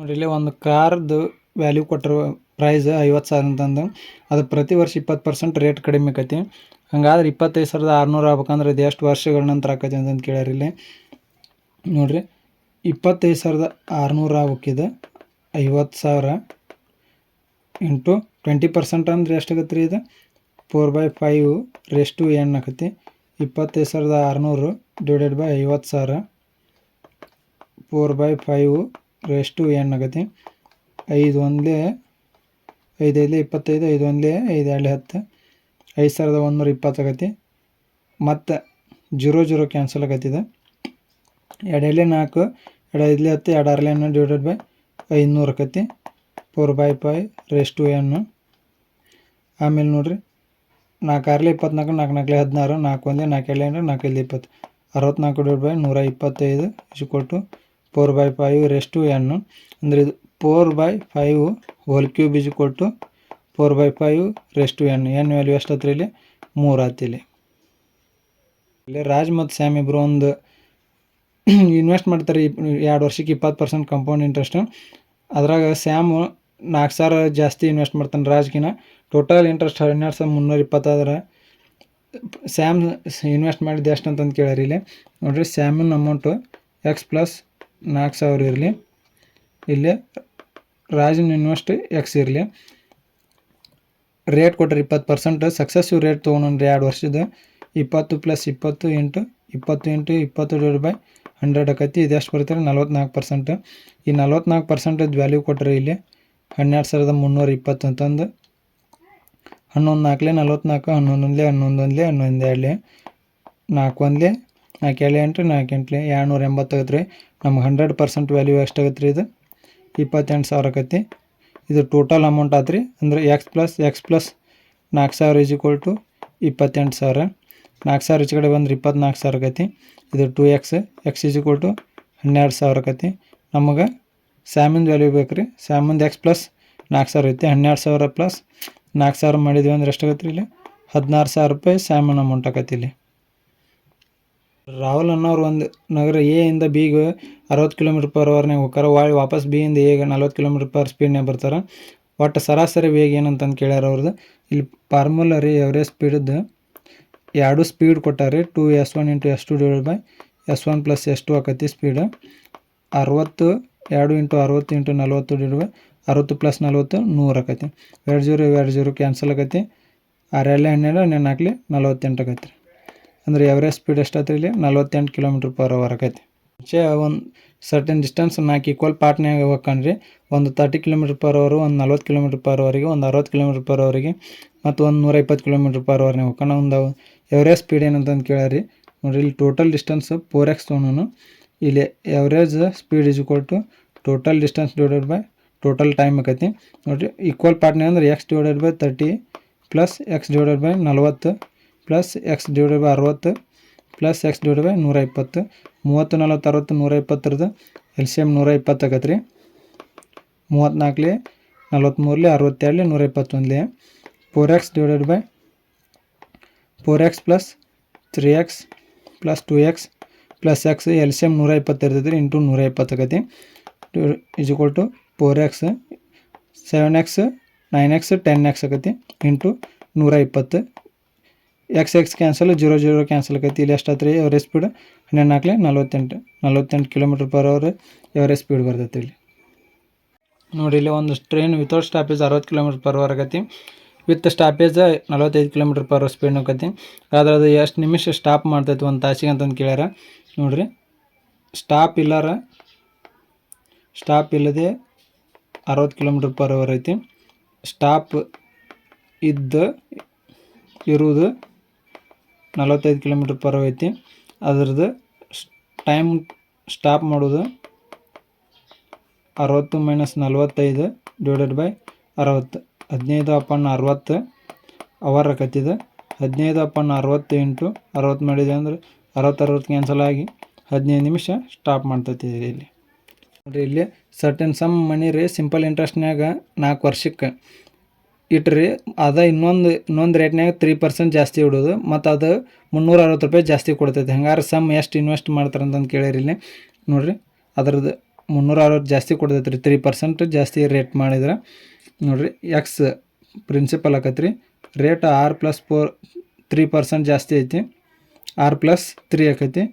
ನೋಡ್ರಿ ಇಲ್ಲಿ ಒಂದು ಕಾರ್ದು ವ್ಯಾಲ್ಯೂ ಕೊಟ್ಟಿರೋ ಪ್ರೈಸ್ 50,000 ಅಂತಂದು ಅದು ಪ್ರತಿ ವರ್ಷ 20% ರೇಟ್ ಕಡಿಮೆ ಆಕೈತಿ. ಹಂಗಾದ್ರೆ 25,600 ಆಗ್ಬೇಕಂದ್ರೆ ಇದು ಎಷ್ಟು ವರ್ಷಗಳ ನಂತರ ಆಕೈತಿ ಅಂತಂದು ಕೇಳ್ಯಾರ. ಇಲ್ಲಿ ನೋಡ್ರಿ 25,600 ಆಗ್ಬೇಕಿದೆ 50,000 ಇಂಟು 20% ಅಂದ್ರೆ ಎಷ್ಟಾಗತ್ತೆ ರೀ? ಇದು 4/5 ಆಕೈತಿ. 25,600 ಡಿವೈಡೆಡ್ ಬೈ 50,000 4/5 ಆಗತಿ. 5 ಒಂದ್ಲೆ 5 5 25, 5 ಒಂದ್ಲೆ 5 2 10, 5,120 ಆಗತಿ. ಮತ್ತು 0 ಕ್ಯಾನ್ಸಲ್ ಆಗತ್ತಿದೆ. 2 4, 2 5 10, 2 6 10 ಡಿವೈಡೆಡ್ ಬೈ 500 ಆಕತಿ. 4/5 ಆಮೇಲೆ ನೋಡ್ರಿ 4 6 24, 4 4 16, 4 1 4 2 4 5 20, 64 ಡಿವೈಡ್ ಬೈ 125 = 4/5 ಅಂದರೆ ಇದು 4/5 ಹೋಲ್ ಕ್ಯೂಬ್ = 4/5 ಎನ್ ವ್ಯಾಲ್ಯೂ ಎಷ್ಟಾತ್ರಿ? ಇಲ್ಲಿ 3 ಆತಿಲ್ಲಿ. ಇಲ್ಲಿ ರಾಜ್ ಮತ್ತು ಸ್ಯಾಮ್ ಇಬ್ಬರು ಒಂದು ಇನ್ವೆಸ್ಟ್ ಮಾಡ್ತಾರೆ 2 ವರ್ಷಕ್ಕೆ 20% ಕಾಂಪೌಂಡ್ ಇಂಟ್ರೆಸ್ಟ್. ಅದ್ರಾಗ ಸ್ಯಾಮು 4,000 ಜಾಸ್ತಿ ಇನ್ವೆಸ್ಟ್ ಮಾಡ್ತಾನೆ ರಾಜ್ಗಿನ. ಟೋಟಲ್ ಇಂಟ್ರೆಸ್ಟ್ 12,320 ಆದ್ರೆ ಸ್ಯಾಮ್ ಇನ್ವೆಸ್ಟ್ ಮಾಡಿದ್ದು ಎಷ್ಟು ಅಂತಂದು ಕೇಳ್ಯಾರ. ಇಲ್ಲಿ ನೋಡಿರಿ ಸ್ಯಾಮಿನ ಅಮೌಂಟು ಎಕ್ಸ್ ಪ್ಲಸ್ 4,000 ಇರಲಿ, ಇಲ್ಲಿ ರಾಜಿನ ಇನ್ವೆಸ್ಟ್ ಎಕ್ಸ್ ಇರಲಿ. ರೇಟ್ ಕೊಟ್ಟರೆ 20% ಸಕ್ಸಸ್ಸಿವ್ ರೇಟ್ ತೊಗೊಂಡ್ರಿ 2 ವರ್ಷದ 20 + 20 × 20 × 20 ಡಿವೈಡ್ ಬೈ 100 ಆಕೈತಿ. ಇದು ಎಷ್ಟು ಬರ್ತಾರೆ? 44%. ಈ 44% ವ್ಯಾಲ್ಯೂ ಕೊಟ್ಟರೆ ಇಲ್ಲಿ 12,320 ಅಂತಂದು 11 4 44, 11 1 11 11 2 4 1 4 2 4 8 280 ಆಗತ್ತೆ ರೀ. ನಮ್ಗೆ 100% ವ್ಯಾಲ್ಯೂ ಎಷ್ಟಾಗತ್ತೆ ರೀ? ಇದು 28,000 ಆಕೈತಿ. ಇದು ಟೋಟಲ್ ಅಮೌಂಟ್ ಆತ್ರಿ. ಅಂದರೆ ಎಕ್ಸ್ ಪ್ಲಸ್ 4,000 = 28,000. 4,000 ಈಚೆ ಕಡೆ ಬಂದ್ರೆ 24,000 ಆಕೈತಿ. ಇದು 2x ಎಕ್ಸ್ = 12,000 ಆಕೈತಿ. ನಮಗೆ ಸ್ಯಾಮಿಂದು ವ್ಯಾಲ್ಯೂ ಬೇಕು ರೀ. ಸ್ಯಾಮಿಂದು ಎಕ್ಸ್ ಪ್ಲಸ್ 4,000 ಐತಿ. 12,000 ಪ್ಲಸ್ 4,000 ಮಾಡಿದ್ವಿ ಅಂದ್ರೆ ಎಷ್ಟಾಗತ್ತೆ ರೀ? ಇಲ್ಲಿ 16,000 ರೂಪಾಯಿ ಸ್ಯಾಮನ್ ಅಮೌಂಟ್ ಆಕೈತಿ. ಇಲ್ಲಿ ರಾಹುಲ್ ಅನ್ನೋರು ಒಂದು ನಗರ ಎ ಇಂದ ಬಿಗೆ 60 km/h ಹೋಗ್ತಾರೆ. ವಾಪಸ್ ಬಿ ಇಂದ ಎಗೆ 40 km/h ಸ್ಪೀಡ್ನಾಗ ಬರ್ತಾರೆ. ಒಟ್ಟು ಸರಾಸರಿ ವೇಗ ಏನಂತಂದು ಕೇಳ್ಯಾರ ಅವ್ರದ್ದು. ಇಲ್ಲಿ ಫಾರ್ಮುಲಾ ರೀ ಎವರೇಜ್ ಸ್ಪೀಡದ್ದು 2 ಸ್ಪೀಡ್ ಕೊಟ್ಟಾರೆ. 2s1 × s2 divide by s1 + s2 ಆಕೈತಿ ಸ್ಪೀಡ್. 60 2 × 60 × 40 ಡಿವೈಡ್ ಬೈ 60 + 40 100 ಆಕೈತಿ. 2 0 ಕ್ಯಾನ್ಸಲ್ ಆಕೈತಿ. 6 2 12, 4 48 ಆಕೈತಿ. ಅಂದರೆ ಎವರೇಜ್ ಸ್ಪೀಡ್ ಎಷ್ಟಾತ್ರಿ? ಇಲ್ಲಿ 48 km/h ಆಕೈತಿ. ಒಂದು ಸರ್ಟನ್ ಡಿಸ್ಟೆನ್ಸ್ 4 ಈಕ್ವಲ್ ಪಾರ್ಟ್ನಾಗ ಹೋಗ್ಕಂಡ್ರಿ. ಒಂದು 30 km/h, ಒಂದು 40 km/h, ಒಂದು 60 km/h ಮತ್ತು ಒಂದು 120 km/h ಹೋಗ್ಕೊಂಡು ಒಂದು ಎವರೇಜ್ ಸ್ಪೀಡ್ ಏನಂತಂದು ಕೇಳ್ಯಾರಿ. ನೋಡಿರಿ ಇಲ್ಲಿ ಟೋಟಲ್ ಡಿಸ್ಟೆನ್ಸ್ 4x ತೊಗೊಂಡು ಇಲ್ಲಿ average speed = total distance divided by total time ಆಕೈತಿ. ನೋಡಿರಿ ಈಕ್ವಲ್ ಪಾರ್ಟ್ನಾಗ ಅಂದ್ರೆ x divided by 30 plus x divided by 40 plus x divided by 60 plus x divided by 120. 30 40 60 120 LCM 120 ಆಗತ್ತೆ ರೀ. 34 43 62 121 4x divided by 4x plus 3x plus 2x plus x LCM 120 ಇರ್ತೈತೆ ರೀ. Into 120 ಆಗೈತಿ = 4x 7x 9x 10x ಆಗೈತಿ into 120. x cancel 0 0 cancel ಆಕೈತಿ. ಇಲ್ಲಿ ಎಷ್ಟಾತ್ರಿ average speed? 12 4 48 km/h average speed ಬರ್ತೈತಿ. ಇಲ್ಲಿ ನೋಡಿ ಇಲ್ಲಿ ಒಂದು ಟ್ರೈನ್ ವಿತೌಟ್ ಸ್ಟಾಪೇಜ್ 60 km/h ಆಗೈತಿ. ವಿತ್ ಸ್ಟಾಪೇಜ್ 45 km/h ಸ್ಪೀಡ್ ಆಕೈತಿ. ಆದ್ರೆ ಅದು ಎಷ್ಟು ನಿಮಿಷ ಸ್ಟಾಪ್ ಮಾಡ್ತೈತಿ ಒಂದು ತಾಸಿಗೆ ಅಂತಂದು ಕೇಳ್ಯಾರ. ನೋಡಿರಿ ಸ್ಟಾಪ್ ಇಲ್ಲದೆ 60 km/h ಐತಿ. ಸ್ಟಾಪ್ ಇರುವುದು 45 km/h ಐತಿ. ಅದ್ರದ್ದು ಟೈಮ್ ಸ್ಟಾಪ್ ಮಾಡೋದು 60 - 45 ಡಿವೈಡೆಡ್ ಬೈ 60 15/60 ಅವರ್ ಆಕೈತಿದೆ. 15/60 ಇಂಟು 60 ಮಾಡಿದೆ ಅಂದ್ರೆ 60 ಕ್ಯಾನ್ಸಲ್ ಆಗಿ 15 ನಿಮಿಷ ಸ್ಟಾಪ್ ಮಾಡ್ತೈತಿ. ಇಲ್ಲಿ ನೋಡಿರಿ ಇಲ್ಲಿ ಸರ್ಟನ್ ಸಮ್ ಮನಿ ರೀ ಸಿಂಪಲ್ ಇಂಟ್ರೆಸ್ಟ್ನಾಗ 4 ವರ್ಷಕ್ಕೆ ಇಟ್ರಿ. ಅದ ಇನ್ನೊಂದು ರೇಟ್ನಾಗ 3% ಜಾಸ್ತಿ ಇಡೋದು ಮತ್ತು ಅದು 360 ರೂಪಾಯಿ ಜಾಸ್ತಿ ಕೊಡ್ತೈತೆ. ಹಂಗಾರೆ ಸಮ್ ಎಷ್ಟು ಇನ್ವೆಸ್ಟ್ ಮಾಡ್ತಾರೆ ಅಂತಂದು ಕೇಳಿರಿ. ಇಲ್ಲಿ ನೋಡಿರಿ ಅದ್ರದ್ದು 360 ಜಾಸ್ತಿ ಕೊಡ್ತೈತೆ ರೀ, 3% ಜಾಸ್ತಿ ರೇಟ್ ಮಾಡಿದ್ರೆ ನೋಡಿರಿ ಎಕ್ಸ್ ಪ್ರಿನ್ಸಿಪಲ್ ಆಕತ್ರಿ. ರೇಟ್ R+4 3% ಜಾಸ್ತಿ ಐತಿ, R+3 ಆಕೈತಿ.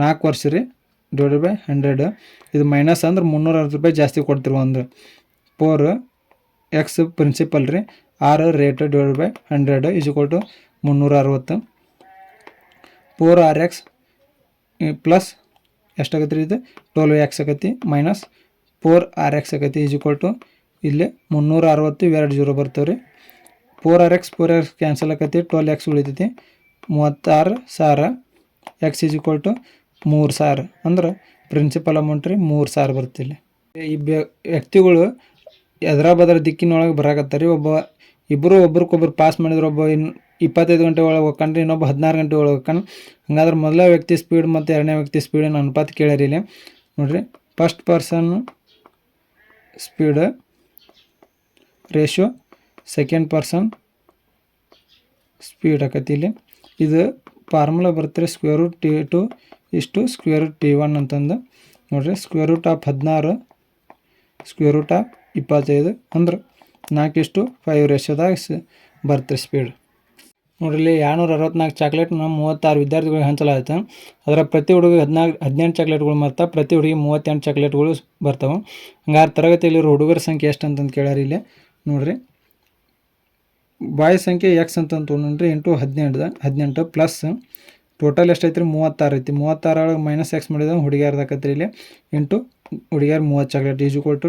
4 ವರ್ಷ ರೀ /100. ಇದು ಮೈನಸ್ ಅಂದ್ರೆ 360 ರೂಪಾಯಿ ಜಾಸ್ತಿ ಕೊಡ್ತೀವಿ. ಒಂದು 4 ಎಕ್ಸ್ ಪ್ರಿನ್ಸಿಪಲ್ ರೀ, R ರೇಟ್ /100 = 360. 4RX ಪ್ಲಸ್ ಎಷ್ಟಾಗತ್ತೆ ರೀ, ಇದು 12X ಆಕೈತಿ ಮೈನಸ್ 4RX ಆಕೈತಿ = ಇಲ್ಲಿ 360 ಇವೆರಡು 0 ಬರ್ತವೆ ರೀ. 4RX ಕ್ಯಾನ್ಸಲ್ ಆಕೈತಿ, 12X ಉಳಿತೈತಿ, 36,000. X = 3,000 ಅಂದ್ರೆ ಪ್ರಿನ್ಸಿಪಲ್ ಅಮೌಂಟ್ ರೀ 3,000 ಬರ್ತಿಲ್ಲ. ಈ ವ್ಯಕ್ತಿಗಳು ಎದ್ರ ಬದ್ರ ದಿಕ್ಕಿನೊಳಗೆ ಬರಾಕತ್ತಾರೆ ರೀ. ಇಬ್ಬರು ಒಬ್ರಿಗೊಬ್ರು ಪಾಸ್ ಮಾಡಿದ್ರೆ ಒಬ್ಬ 25 ಗಂಟೆ ಒಳಗೆ ಹೋಗ್ಕಂಡ್ರೆ ಇನ್ನೊಬ್ಬ 16 ಗಂಟೆ ಒಳಗೆ ಹೋಗ್ಕಂಡು. ಹಂಗಾದ್ರೆ ಮೊದಲ ವ್ಯಕ್ತಿ ಸ್ಪೀಡ್ ಮತ್ತು ಎರಡನೇ ವ್ಯಕ್ತಿ ಸ್ಪೀಡಿನ ಅನುಪಾತ ಕೇಳ್ಯಾರ ಇಲ್ಲಿ ನೋಡಿರಿ. First person speed ratio second person speed ಆಕತಿ. ಇಲ್ಲಿ ಇದು ಫಾರ್ಮುಲಾ ಬರ್ತಾರೆ √T2 = √T1 ಅಂತಂದು ನೋಡಿರಿ. √16 √25 ಅಂದ್ರೆ 4:5 ರೇಷಿಯೋದಾಗ ಬರ್ತಾರೆ ಸ್ಪೀಡ್. ನೋಡಿರಿ 264 ಚಾಕ್ಲೇಟ್ನ 36 ವಿದ್ಯಾರ್ಥಿಗಳಿಗೆ ಹಂಚಲಾಯಿತು. ಅದರ ಪ್ರತಿ ಹುಡುಗಿಗೆ 18 ಚಾಕ್ಲೇಟ್ಗಳು ಮತ್ತು ಪ್ರತಿ ಹುಡುಗಿ 38 ಚಾಕ್ಲೇಟ್ಗಳು ಬರ್ತಾವೆ. ಹಂಗಾರೆ ತರಗತಿಯಲ್ಲಿರೋ ಹುಡುಗರ ಸಂಖ್ಯೆ ಎಷ್ಟು ಅಂತಂದು ಕೇಳ್ಯಾರ ಇಲ್ಲಿ ನೋಡಿರಿ. ಬಾಯ್ ಸಂಖ್ಯೆ X ಅಂತಂದು ತೊಗೊಂಡ್ರಿ ಇಂಟು 18 ಪ್ಲಸ್ ಟೋಟಲ್ ಎಷ್ಟೈತೆ ರೀ 36 ಐತಿ. 36 ಒಳಗೆ -X ಮಾಡಿದ ಹುಡುಗಿಯರ್ದಾಕತ್ರಿ ಇಲ್ಲಿ ಇಂಟು ಹುಡುಗಿಯರು 30 ಚಾಕ್ಲೇಟ್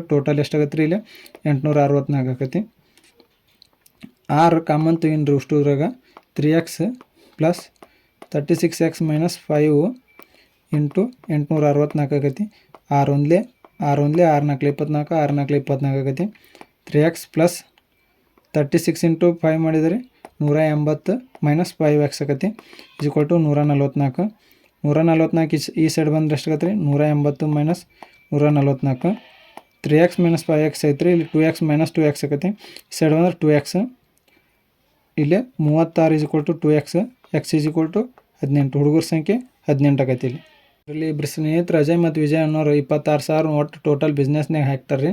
= ಟೋಟಲ್ ಎಷ್ಟಾಗತ್ತೆ ರೀ ಇಲ್ಲಿ 864 ಆಕತಿ. 6 ಕಾಮನ್ ತೆಗಿನ್ರಿ ಅಷ್ಟೂರಾಗ 3X ಪ್ಲಸ್ 36X - 5 ಇಂಟು 864 ಆಕತಿ. 6 1 6 4 24 6 4 24 ಆಕತಿ. 3X ಪ್ಲಸ್ 36 ಇಂಟು 5 ಮಾಡಿದರೆ 180 - 5X ಆಕತಿ = 144. 144 ಈ ಸೈಡ್ ಬಂದ್ರೆ ಎಷ್ಟಾಗತ್ತೆ ರೀ 180 - 144. 3X - 5X ಐತ್ರಿ. ಇಲ್ಲಿ 2X - 2X ಆಕತಿ. ಈ ಸೈಡ್ ಬಂದ್ರೆ 2X. ಇಲ್ಲಿ 36 = 2X. X = 18. ಹುಡುಗರ ಸಂಖ್ಯೆ 18 ಆಕತಿ. ಇಲ್ಲಿ ಇಬ್ಬರು ಸ್ನೇಹಿತರು ಅಜಯ್ ಮತ್ತು ವಿಜಯ್ ಅನ್ನೋರು 26,000 ಒಟ್ಟು ಟೋಟಲ್ ಬಿಸ್ನೆಸ್ನಾಗ ಹಾಕ್ತಾರೆ ರೀ.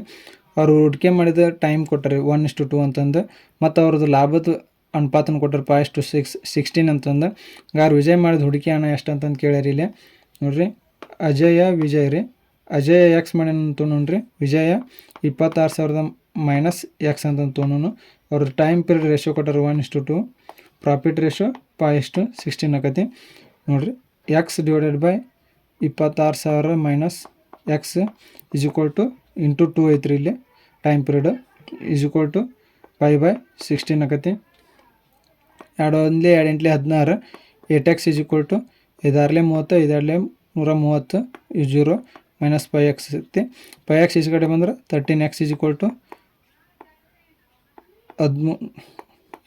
ಅವರು ಹೂಡಿಕೆ ಮಾಡಿದ ಟೈಮ್ ಕೊಟ್ಟರೆ 1:2 ಅಂತಂದು, ಮತ್ತು ಅವ್ರದ್ದು ಲಾಭದ ಅನುಪಾತನ ಕೊಟ್ಟರೆ 5:16 ಅಂತಂದು. ಹಂಗಾರೆ ವಿಜಯ್ ಮಾಡಿದ ಹೂಡಿಕೆ ಹಣ ಎಷ್ಟು ಅಂತಂದು ಕೇಳ್ಯಾರ ಇಲ್ಲಿ ನೋಡಿರಿ. ಅಜಯ ವಿಜಯ್ ರೀ. ಅಜಯ X ಮಾಡ್ಯಾನ ತೊಗೊಂಡ್ರಿ, ವಿಜಯ 26,000 - X ಅಂತಂದು ತೊಗೊಂಡು. ಅವ್ರದ್ದು ಟೈಮ್ ಪೀರಿಯಡ್ ರೇಷಿಯೋ ಕೊಟ್ಟರೆ 1:2. ಪ್ರಾಫಿಟ್ ರೇಷಿಯೋ 5:16 ಆಕತಿ ನೋಡಿರಿ. X / 26,000 - X = ಇಂಟು 2 ಐತ್ರಿ ಇಲ್ಲಿ ಟೈಮ್ ಪೀರಿಯಡ್ = 5/16 ಆಕತಿ. 2 1 2 8 16. 8X = 5 6 30 5 2 130 0 - 5X ಐತಿ. 5X ಈ ಕಡೆ ಬಂದ್ರೆ 13X =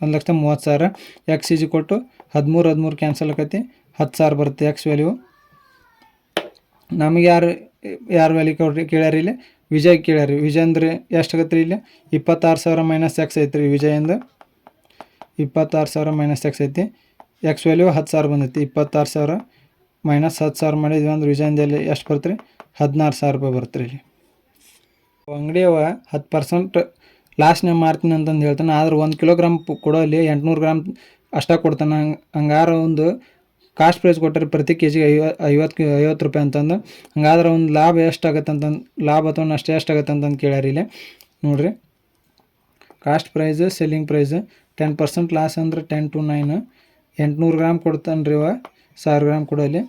1,30,000. X = 13 ಕ್ಯಾನ್ಸಲ್ ಆಕತಿ, 10,000 ಬರುತ್ತೆ X ವ್ಯಾಲ್ಯೂ. ನಮಗೆ ಯಾರು ವ್ಯಾಲ್ಯೂ ಕೇಳ್ಯಾರ ಇಲ್ಲಿ ವಿಜಯ್ ಕೇಳ್ಯಾರ. ವಿಜಯ್ ಅಂದ್ರೆ ಎಷ್ಟಾಗತ್ತೆ ರೀ ಇಲ್ಲಿ 26,000 - X ಐತ್ರಿ. ವಿಜಯಿಂದ 26,000 - X ಐತಿ. X ವ್ಯಾಲ್ಯೂ 10,000 ಬಂದೈತಿ. 26,000 - 10,000 ಮಾಡಿದ್ವಿ ಅಂದ್ರೆ ವಿಜಯಂದಲ್ಲಿ ಎಷ್ಟು ಬರ್ತೀರಿ 16,000 ರೂಪಾಯಿ ಬರ್ತೀರಿ. ಇಲ್ಲಿ ಅಂಗಡಿಯವ 10% ಲಾಸ್ಟ್ನಾಗ ಮಾರ್ತೀನಿ ಅಂತಂದು ಹೇಳ್ತಾನೆ. ಆದ್ರೆ 1 ಕಿಲೋಗ್ರಾಮ್ ಕೊಡೋಲ್ಲಿ 800 ಗ್ರಾಮ್ ಅಷ್ಟೇ ಕೊಡ್ತಾನೆ. ಹಂಗಾರೆ ಒಂದು ಕಾಸ್ಟ್ ಪ್ರೈಸ್ ಕೊಟ್ಟರೆ ಪ್ರತಿ ಕೆಜಿಗೆ 50 ರೂಪಾಯಿ ಅಂತಂದು. ಹಂಗಾದ್ರೆ ಒಂದು ಲಾಭ ಎಷ್ಟಾಗತ್ತೆ ಅಂತಂದು, ಲಾಭ ಅಥವಾ ನಷ್ಟ ಎಷ್ಟಾಗತ್ತೆ ಅಂತಂದು ಕೇಳ್ಯಾರ ಇಲ್ಲಿ ನೋಡಿರಿ. Cost price selling price 10% loss ಅಂದ್ರೆ 10 to 9. 800 ಗ್ರಾಮ್ ಕೊಡ್ತಾನೆ ರೀ 1000 ಗ್ರಾಮ್ ಕೊಡೋಲ್ಲಿ.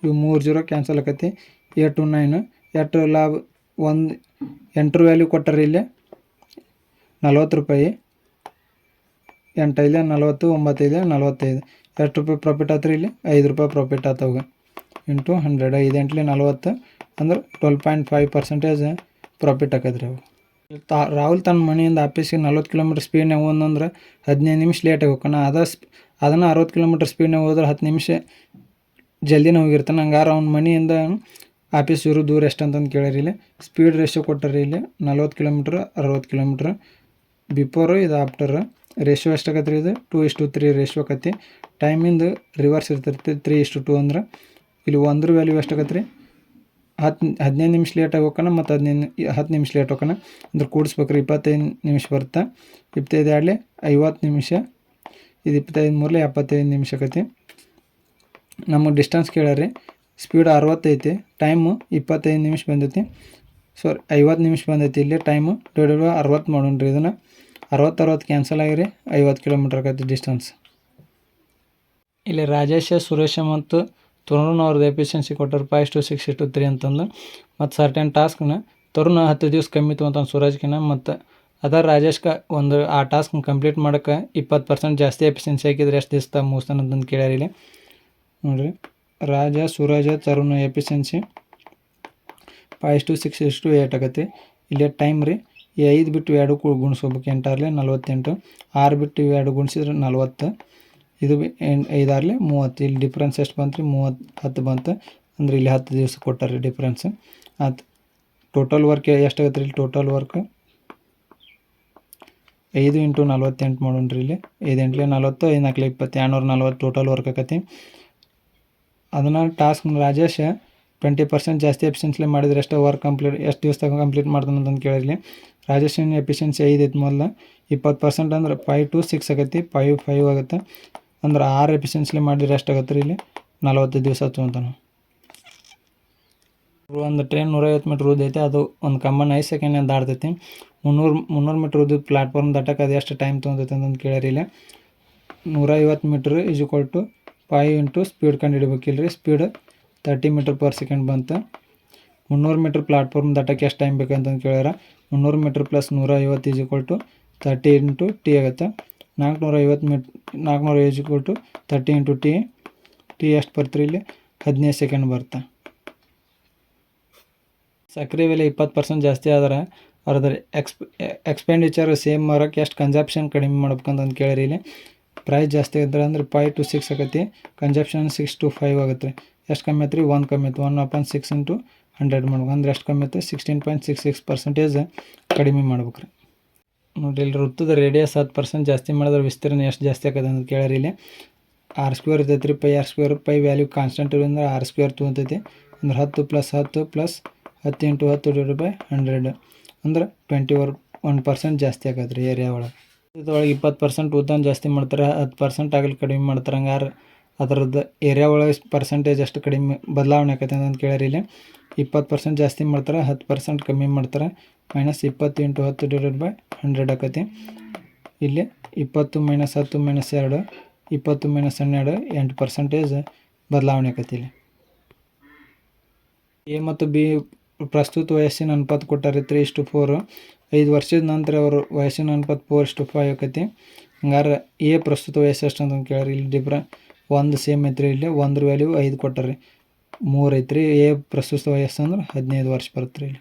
ಇವು 3 0 ಕ್ಯಾನ್ಸಲ್ ಆಕತಿ. 8 to 9 ಎಷ್ಟು ಲಾಭ. 8 ವ್ಯಾಲ್ಯೂ ಕೊಟ್ಟಾರೆ ಇಲ್ಲಿ 40 ರೂಪಾಯಿ. 8 5 40 9 5 45 ಎಷ್ಟು ರೂಪಾಯಿ ಪ್ರಾಫಿಟ್ ಆತ್ರಿ ಇಲ್ಲಿ 5 ರೂಪಾಯಿ ಪ್ರಾಫಿಟ್ ಆತವಾಗ ಇಂಟು 100. 5 8 40 ಅಂದ್ರೆ 12.5% ಪ್ರಾಫಿಟ್ ಆಕತ್ರಿ ಅವು. ರಾಹುಲ್ ತನ್ನ ಮನೆಯಿಂದ ಆಫೀಸಿಗೆ 40 ಕಿಲೋಮೀಟ್ರ್ ಸ್ಪೀಡ್ನಾಗ ಹೋದಂದ್ರೆ 15 ನಿಮಿಷ ಲೇಟಾಗಿ ಹೋಗ್ತಾನೆ. ಅದನ್ನು 60 ಕಿಲೋಮೀಟ್ರ್ ಸ್ಪೀಡ್ನಾಗ ಹೋದ್ರೆ 10 ನಿಮಿಷ ಜಲ್ದಿನ ಹೋಗಿರ್ತಾನೆ. ಹಂಗಾರೆ ಅವ್ನ ಮನೆಯಿಂದ ಆಫೀಸ್ ಇರೋ ದೂರ ಎಷ್ಟು ಅಂತಂದು ಕೇಳ್ಯಾರ ಇಲ್ಲಿ. ಸ್ಪೀಡ್ ರೇಷಿಯೋ ಕೊಟ್ಟಾರೆ ಇಲ್ಲಿ 40 ಕಿಲೋಮೀಟ್ರ್ 60 ಕಿಲೋಮೀಟ್ರ್. ಬಿಫೋರು ಇದು ಆಫ್ಟರ್ ರೇಷಿಯೋ ಎಷ್ಟಾಗತ್ತೆ ರೀ ಇದು 2:3 ರೇಷಿಯೋ ಆಕತಿ. ಟೈಮಿಂದು ರಿವರ್ಸ್ ಇರ್ತೈತಿ 3:2 ಅಂದ್ರೆ. ಇಲ್ಲಿ 1 ವ್ಯಾಲ್ಯೂ ಎಷ್ಟಾಗತ್ತೆ ರೀ 15 ನಿಮಿಷ ಲೇಟಾಗಿ ಹೋಗೋಣ ಮತ್ತು 10 ನಿಮಿಷ ಲೇಟ್ ಹೋಗೋಣ ಅಂದ್ರೆ ಕೂಡಿಸ್ಬೇಕ್ರಿ. 25 ನಿಮಿಷ ಬರುತ್ತೆ. 25 ಆಡಲಿ 50 ನಿಮಿಷ, ಇದು 25 ಮೂರಲೆ 75 ನಿಮಿಷ ಆಕೈತಿ. ನಮಗೆ ಡಿಸ್ಟೆನ್ಸ್ ಕೇಳ್ಯಾರಿ, ಸ್ಪೀಡ್ 60 ಐತಿ, ಟೈಮು 25 ನಿಮಿಷ ಬಂದೈತಿ. 50 ನಿಮಿಷ ಬಂದೈತಿ. ಇಲ್ಲಿ ಟೈಮು ಡಿವೈಡೆಡ್ 60 ಮಾಡೋಣ ರೀ. ಇದನ್ನು 60 ಕ್ಯಾನ್ಸಲ್ ಆಗಿರಿ, 50 ಕಿಲೋಮೀಟ್ರ್ ಆಕೈತಿ ಡಿಸ್ಟೆನ್ಸ್. ಇಲ್ಲಿ ರಾಜೇಶ, ಸುರೇಶ ಮತ್ತು ತರುಣ್ ಅವ್ರದ್ದು ಎಫಿಷಿಯನ್ಸಿ ಕೊಟ್ಟರು 5:6:3 ಅಂತಂದು. ಮತ್ತು ಸರ್ಟೆನ್ ಟಾಸ್ಕ್ನ ತರುಣ 10 ದಿವಸ ಕಮ್ಮಿ ತೊಗೊಂತಾನೆ ಸೂರಜ್ಕಿನ, ಮತ್ತು ರಾಜೇಶ್ಗೆ ಆ ಟಾಸ್ಕ್ನ ಕಂಪ್ಲೀಟ್ ಮಾಡೋಕ್ಕೆ 20% ಜಾಸ್ತಿ ಎಫಿಷಿಯನ್ಸಿ ಹಾಕಿದ್ರೆ ಎಷ್ಟು ದಿವಸ ಮುಗಿಸ್ತಾನೆ ಅಂತಂದು ಕೇಳ್ಯಾರ. ಇಲ್ಲಿ ನೋಡಿರಿ, ರಾಜ, ಸೂರಜ, ತರುಣ್ ಎಫಿಷಿಯನ್ಸಿ 5:6:8 ಆಗತ್ತೆ. ಇಲ್ಲಿ ಟೈಮ್ ರೀ, ಈ 5 ಬಿಟ್ಟು 2 ಗುಣಿಸ್ಕೋಬೇಕು, 8 48, 6 ಬಿಟ್ಟು 2 ಗುಣಿಸಿದ್ರೆ 40, ಇದು 5 30. ಇಲ್ಲಿ ಡಿಫ್ರೆನ್ಸ್ ಎಷ್ಟು ಬಂತು ರೀ? 10 ಬಂತು. ಅಂದ್ರೆ ಇಲ್ಲಿ 10 ದಿವಸ ಕೊಟ್ಟಾರೆ ಡಿಫ್ರೆನ್ಸ್. ಅದು ಟೋಟಲ್ ವರ್ಕ್ ಎಷ್ಟಾಗತ್ತೆ ರೀ? ಇಲ್ಲಿ ಟೋಟಲ್ ವರ್ಕ್ 5 × 48 ಮಾಡೋಣ ರೀ. ಇಲ್ಲಿ 5 × 8 40, 5 × 4 20, 240 ಟೋಟಲ್ ವರ್ಕ್ ಆಕತಿ. ಅದನ್ನು ಟಾಸ್ಕ್ ರಾಜೇಶ್ 20% ಜಾಸ್ತಿ ಎಫಿಷಿಯನ್ಸಿ ಮಾಡಿದರೆ ಎಷ್ಟು ವರ್ಕ್ ಕಂಪ್ಲೀಟ್, ಎಷ್ಟು ದಿವಸದಾಗ ಕಂಪ್ಲೀಟ್ ಮಾಡ್ತಾನೆ ಅಂತಂದು ಕೇಳಿರಲಿ. ರಾಜೇಶಿನ ಎಫಿಷಿಯನ್ಸಿ 5 ಐತೆ ಮೊದಲು, 20% ಅಂದ್ರೆ 5 to 6 ಆಗತ್ತೆ, 5 ಆಗುತ್ತೆ. ಅಂದ್ರೆ 6 ಎಫಿಷಿಯನ್ಸಿ ಮಾಡಿದ್ರೆ ಎಷ್ಟಾಗತ್ತೆ ರೀ? ಇಲ್ಲಿ 40 ದಿವಸ ತೊಗೊಂತಾನೆ. ಒಂದು ಟ್ರೈನ್ 150 ಮೀಟ್ರ್ ಉದ್ದೈತೆ, ಅದು ಒಂದು ಕಂಬನ 5 ಸೆಕೆಂಡ್ ದಾಡ್ತೈತಿ. 300 ಮೀಟ್ರ್ ಉದ್ದ ಪ್ಲಾಟ್ಫಾರ್ಮ್ ದಾಟಕ್ಕೆ ಅದು ಎಷ್ಟು ಟೈಮ್ ತೊಗೊಂತೈತೆ ಅಂತಂದು ಕೇಳ್ಯಾರ. ಇಲ್ಲಿ 150 ಮೀಟ್ರ್ = 5 × ಸ್ಪೀಡ್ ಕಂಡು ಹಿಡಿಬೇಕಿಲ್ಲ ರೀ. ಸ್ಪೀಡ್ 30 ಮೀಟರ್/ಸೆಕೆಂಡ್ ಬಂತು. 300 ಮೀಟ್ರ್ ಪ್ಲಾಟ್ಫಾರ್ಮ್ ದಾಟಕ್ಕೆ ಎಷ್ಟು ಟೈಮ್ ಬೇಕಂತಂದು ಕೇಳ್ಯಾರ. 300 ಮೀಟ್ರ್ + 150 = 30 × t ಆಗುತ್ತೆ. 450 ಮೀಟ್ರ್ 450 = 30 × t. ಟಿ ಎಷ್ಟು ಬರ್ತೀರಿ? ಇಲ್ಲಿ 15 ಸೆಕೆಂಡ್ ಬರುತ್ತೆ. ಸಕ್ರೆ ಬೆಲೆ 20% ಜಾಸ್ತಿ ಆದ್ರೆ ಅವ್ರದ್ದು ಎಕ್ಸ್ಪೆಂಡಿಚರ್ ಸೇಮ್ ಮಾಡೋಕ್ಕೆ ಎಷ್ಟು ಕನ್ಸಪ್ಷನ್ ಕಡಿಮೆ ಮಾಡ್ಬೇಕಂತಂದು ಕೇಳಿರಿ. ಇಲ್ಲಿ ಪ್ರೈಸ್ ಜಾಸ್ತಿ ಇದ್ರೆ ಅಂದ್ರೆ 5 to 6 ಆಗತ್ತೆ, ಕನ್ಸಪ್ಷನ್ 6 to 5 ಆಗುತ್ತೆ. ಎಷ್ಟು ಕಮ್ಮಿ ಐತ್ರಿ? 1 ಕಮ್ಮಿ ಐತೆ. 1/6 × 100 ಮಾಡ್ಬೇಕು ಅಂದ್ರೆ ಎಷ್ಟು ಕಮ್ಮಿ ಐತೆ? 16.66% ಕಡಿಮೆ ಮಾಡ್ಬೇಕು ರೀ. ನೋಡಿರಿ, ಇಲ್ಲಿ ವೃತ್ತದ ರೇಡಿಯಸ್ 10% ಜಾಸ್ತಿ ಮಾಡಿದ್ರೆ ವಿಸ್ತೀರ್ಣ ಎಷ್ಟು ಜಾಸ್ತಿ ಆಕತ್ತೆ ಅಂತ ಕೇಳ್ಯಾರ. ಇಲ್ಲಿ r² ಇರ್ತೈತೆ ರೀ, πr². ಪೈ ವ್ಯಾಲ್ಯೂ ಕಾನ್ಸ್ಟೆಂಟ್ ಇರೋದ್ರಿಂದ r² ತೊಗೊಂತೈತಿ. ಅಂದ್ರೆ 10 + 10 + 10 × 10/100 ಅಂದ್ರೆ 21% ಜಾಸ್ತಿ ಆಗತ್ತೆ ರೀ ಏರಿಯಾ ಒಳಗೆ. ಇದ್ರೊಳಗೆ 20% ಉದ್ದಾನ ಜಾಸ್ತಿ ಮಾಡ್ತಾರೆ, 10% ಆಗಲಿ ಕಡಿಮೆ ಮಾಡ್ತಾರೆ. ಹಂಗಾರೆ ಅದರದ್ದು ಏರಿಯಾ ಒಳಗೆ ಪರ್ಸೆಂಟೇಜ್ ಎಷ್ಟು ಕಡಿಮೆ ಬದಲಾವಣೆ ಆಕೈತೆ ಅಂತ ಕೇಳ್ಯಾರ. ಇಲ್ಲಿ 20% ಜಾಸ್ತಿ ಮಾಡ್ತಾರೆ, 10% ಕಮ್ಮಿ ಮಾಡ್ತಾರೆ. -20 × 10/100 ಆಕತಿ. ಇಲ್ಲಿ 20 - 10 - 2 20 - 12 8% ಬದಲಾವಣೆ ಆಕತಿ. ಇಲ್ಲಿ ಎ ಮತ್ತು ಬಿ ಪ್ರಸ್ತುತ ವಯಸ್ಸಿನ ಅನುಪಾತ ಕೊಟ್ಟಾರೆ 3:4. 5 ವರ್ಷದ ನಂತರ ಅವರು ವಯಸ್ಸಿನ ಅನುಪಾತ 4:5 ಆಕತಿ. ಹಂಗಾರೆ ಎ ಪ್ರಸ್ತುತ ವಯಸ್ಸು ಎಷ್ಟು ಅಂತಂದು ಕೇಳ್ಯಾರ. ಇಲ್ಲಿ ಒಂದು ಸೇಮ್ ಐತ್ರಿ. ಇಲ್ಲಿ 1 ವ್ಯಾಲ್ಯೂ 5 ಕೊಟ್ಟಾರೆ, 3 ಐತ್ರಿ. ಎ ಪ್ರಸ್ತುತ ವಯಸ್ಸು ಅಂದ್ರೆ 15 ವರ್ಷ ಬರುತ್ತೆ ರೀ. ಇಲ್ಲಿ